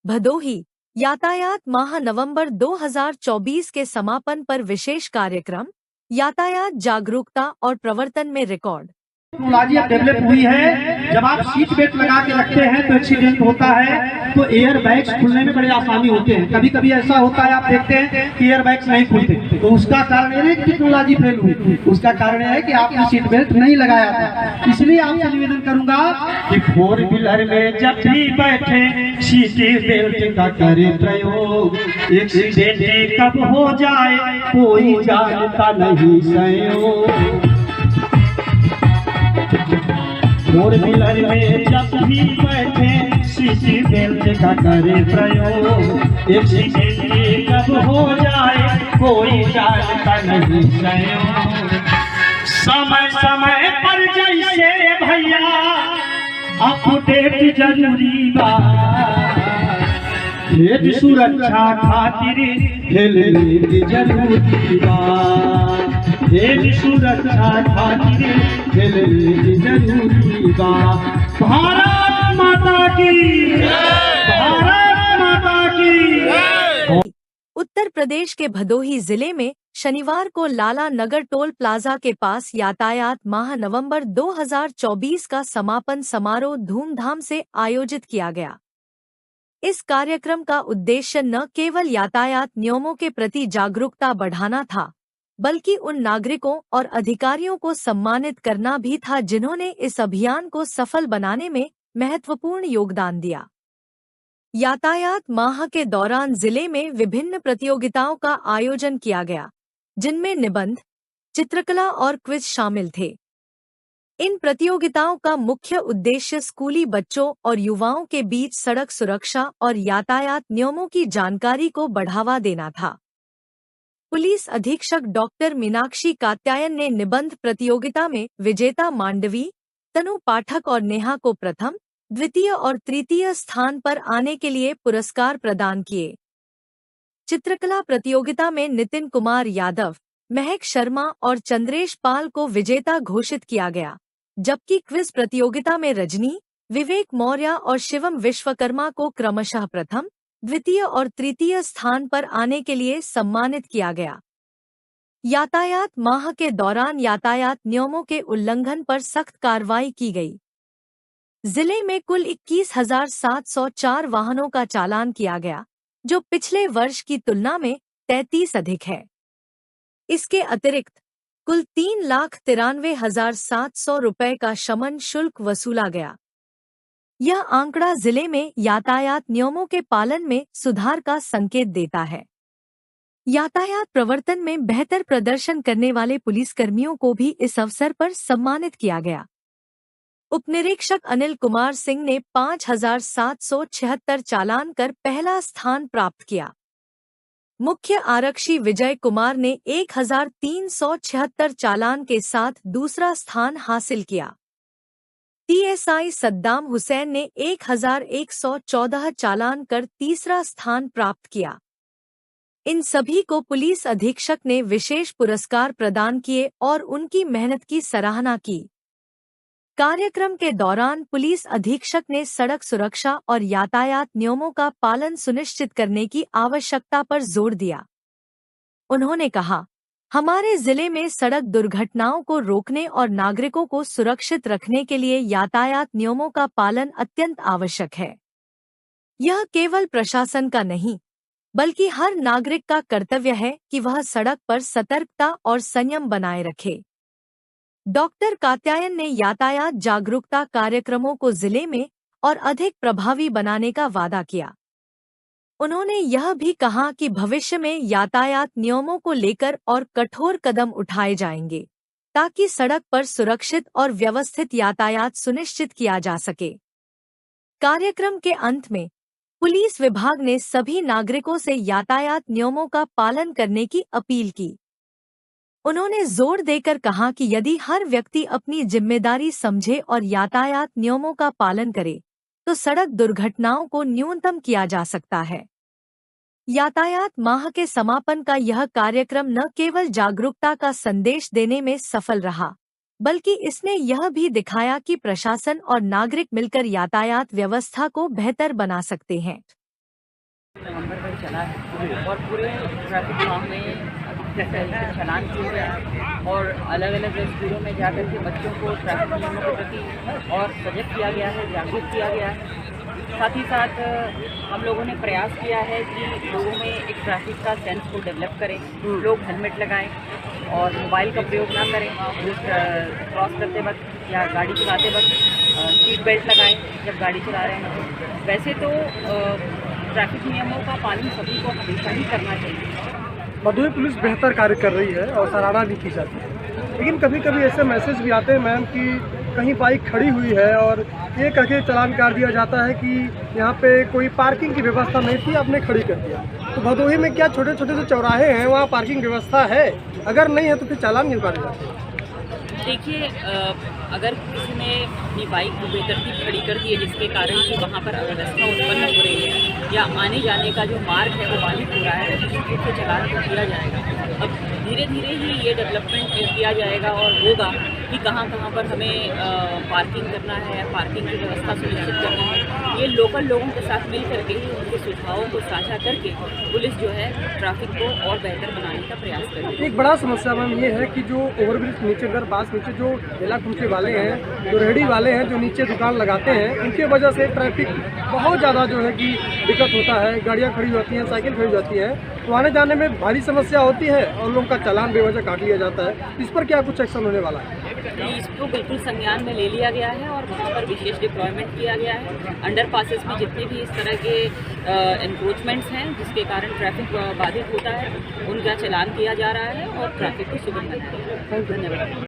भदोही यातायात माह नवंबर 2024 के समापन पर विशेष कार्यक्रम, यातायात जागरूकता और प्रवर्तन में रिकॉर्ड। टेक्नोलॉजी अब डेवलप हुई है। जब आप सीट बेल्ट लगा के रखते हैं तो एक्सीडेंट होता है तो एयर बैग्स खुलने में बड़े आसानी होते हैं। कभी कभी ऐसा होता है, आप देखते हैं कि एयर बैग्स नहीं खुलते, तो उसका कारण यह है कि टेक्नोलॉजी फेल हुई। उसका कारण यह है कि आपने सीट बेल्ट नहीं लगाया था। इसलिए आपसे निवेदन करूंगा कि फोर व्हीलर में जब भी बैठे सीट बेल्ट का करें प्रयोग। एक्सीडेंट कब हो जाए कोई जानता नहीं संयोग। फोर व्हीलर में जब भी बैठे सीट बेल्ट का करे प्रयोग। एक्सीडेंट कब हो जाए कोई जानता नहीं संयोग। समय समय पर जैसे भैया अपडेट जरूरी बा। हेड सुरक्षा खातिर हेलमेट जरूरी बा। हेड सुरक्षा खातिर हेलमेट जरूरी बा। भारत माता की, भारत माता की। उत्तर प्रदेश के भदोही जिले में शनिवार को लाला नगर टोल प्लाजा के पास यातायात माह नवंबर 2024 का समापन समारोह धूमधाम से आयोजित किया गया। इस कार्यक्रम का उद्देश्य न केवल यातायात नियमों के प्रति जागरूकता बढ़ाना था, बल्कि उन नागरिकों और अधिकारियों को सम्मानित करना भी था जिन्होंने इस अभियान को सफल बनाने में महत्वपूर्ण योगदान दिया। यातायात माह के दौरान जिले में विभिन्न प्रतियोगिताओं का आयोजन किया गया, जिनमें निबंध, चित्रकला और क्विज शामिल थे। इन प्रतियोगिताओं का मुख्य उद्देश्य स्कूली बच्चों और युवाओं के बीच सड़क सुरक्षा और यातायात नियमों की जानकारी को बढ़ावा देना था। पुलिस अधीक्षक डॉक्टर मीनाक्षी कात्यायन ने निबंध प्रतियोगिता में विजेता मांडवी, तनु पाठक और नेहा को प्रथम, द्वितीय और तृतीय स्थान पर आने के लिए पुरस्कार प्रदान किए। चित्रकला प्रतियोगिता में नितिन कुमार यादव, महक शर्मा और चंद्रेश पाल को विजेता घोषित किया गया, जबकि क्विज प्रतियोगिता में रजनी, विवेक मौर्य और शिवम विश्वकर्मा को क्रमशः प्रथम, द्वितीय और तृतीय स्थान पर आने के लिए सम्मानित किया गया। यातायात माह के दौरान यातायात नियमों के उल्लंघन पर सख्त कार्रवाई की गई। जिले में कुल 21,704 वाहनों का चालान किया गया, जो पिछले वर्ष की तुलना में 33 अधिक है। इसके अतिरिक्त कुल 3,93,700 रुपये का शमन शुल्क वसूला गया। यह आंकड़ा जिले में यातायात नियमों के पालन में सुधार का संकेत देता है। यातायात प्रवर्तन में बेहतर प्रदर्शन करने वाले पुलिसकर्मियों को भी इस अवसर पर सम्मानित किया गया। उपनिरीक्षक अनिल कुमार सिंह ने 5,776 चालान कर पहला स्थान प्राप्त किया। मुख्य आरक्षी विजय कुमार ने 1,376 चालान के साथ दूसरा स्थान हासिल किया। टीएसआई सद्दाम हुसैन ने 1,114 चालान कर तीसरा स्थान प्राप्त किया। इन सभी को पुलिस अधीक्षक ने विशेष पुरस्कार प्रदान किए और उनकी मेहनत की सराहना की। कार्यक्रम के दौरान पुलिस अधीक्षक ने सड़क सुरक्षा और यातायात नियमों का पालन सुनिश्चित करने की आवश्यकता पर जोर दिया। उन्होंने कहा, हमारे जिले में सड़क दुर्घटनाओं को रोकने और नागरिकों को सुरक्षित रखने के लिए यातायात नियमों का पालन अत्यंत आवश्यक है। यह केवल प्रशासन का नहीं, बल्कि हर नागरिक का कर्तव्य है कि वह सड़क पर सतर्कता और संयम बनाए रखे। डॉक्टर कात्यायन ने यातायात जागरूकता कार्यक्रमों को जिले में और अधिक प्रभावी बनाने का वादा किया। उन्होंने यह भी कहा कि भविष्य में यातायात नियमों को लेकर और कठोर कदम उठाए जाएंगे, ताकि सड़क पर सुरक्षित और व्यवस्थित यातायात सुनिश्चित किया जा सके। कार्यक्रम के अंत में पुलिस विभाग ने सभी नागरिकों से यातायात नियमों का पालन करने की अपील की। उन्होंने जोर देकर कहा कि यदि हर व्यक्ति अपनी जिम्मेदारी समझे और यातायात नियमों का पालन करे, तो सड़क दुर्घटनाओं को न्यूनतम किया जा सकता है। यातायात माह के समापन का यह कार्यक्रम न केवल जागरूकता का संदेश देने में सफल रहा, बल्कि इसने यह भी दिखाया कि प्रशासन और नागरिक मिलकर यातायात व्यवस्था को बेहतर बना सकते हैं। नवंबर में चला है और पूरे ट्रैफिक जाम में चालान किए गए हैं और अलग अलग स्कूलों में जाकर के बच्चों को ट्रैफिक नियमों के प्रति और सजग किया गया है, जागरूक किया गया है। साथ ही साथ हम लोगों ने प्रयास किया है कि लोगों में एक ट्रैफिक का सेंस को डेवलप करें, लोग हेलमेट लगाएं और मोबाइल का प्रयोग ना करें, क्रॉस करते वक्त या गाड़ी चलाते वक्त सीट बेल्ट लगाएं जब गाड़ी चला रहे हैं। वैसे तो ट्रैफिक नियमों का पालन सभी को हमेशा ही करना चाहिए। भदोही पुलिस बेहतर कार्य कर रही है और सराहना भी की जाती है, लेकिन कभी कभी ऐसे मैसेज भी आते हैं मैम कि कहीं बाइक खड़ी हुई है और ये कह के चालान काट दिया जाता है कि यहाँ पे कोई पार्किंग की व्यवस्था नहीं थी, आपने खड़ी कर दिया। तो भदोही में क्या छोटे छोटे जो चौराहे हैं वहाँ पार्किंग व्यवस्था है? अगर नहीं है तो फिर चालान क्यों काटे जाते हैं? देखिए, अगर किसी ने अपनी बाइक बेतरतीब खड़ी कर दी है जिसके कारण कि वहाँ पर अव्यवस्था उत्पन्न हो रही है या आने जाने का जो मार्ग है वो बाधित हो रहा है, तो निश्चित रूप से चालान तो किया जाएगा। अब धीरे धीरे ही ये डेवलपमेंट किया जाएगा और होगा कि कहाँ कहाँ पर हमें पार्किंग करना है, पार्किंग की व्यवस्था सुनिश्चित करनी है। ये लोकल लोगों के साथ मिल करके ही उनके सुझावों को साझा करके पुलिस जो है ट्रैफिक को और बेहतर बनाने का प्रयास कर रही है। एक बड़ा समस्या मैम ये है कि जो ओवरब्रिज नीचे अगर बास नीचे जो ठेला कुंचे वाले हैं, जो रेहड़ी वाले हैं, जो नीचे दुकान लगाते हैं, उनकी वजह से ट्रैफिक बहुत ज़्यादा जो है कि दिक्कत होता है। गाड़ियाँ खड़ी होती हैं, साइकिल खड़ी जाती है, तो आने जाने में भारी समस्या होती है और लोगों का चालान बेवजह काट लिया जाता है। इस पर क्या कुछ एक्शन होने वाला है? इसको बिल्कुल संज्ञान में ले लिया गया है और वहाँ पर विशेष डिप्लॉयमेंट किया गया है। अंडर पासेस में जितने भी इस तरह के एनक्रोचमेंट्स हैं जिसके कारण ट्रैफिक बाधित होता है, उनका चालान किया जा रहा है और ट्रैफिक को सुगम बनाया जा रहा है। धन्यवाद।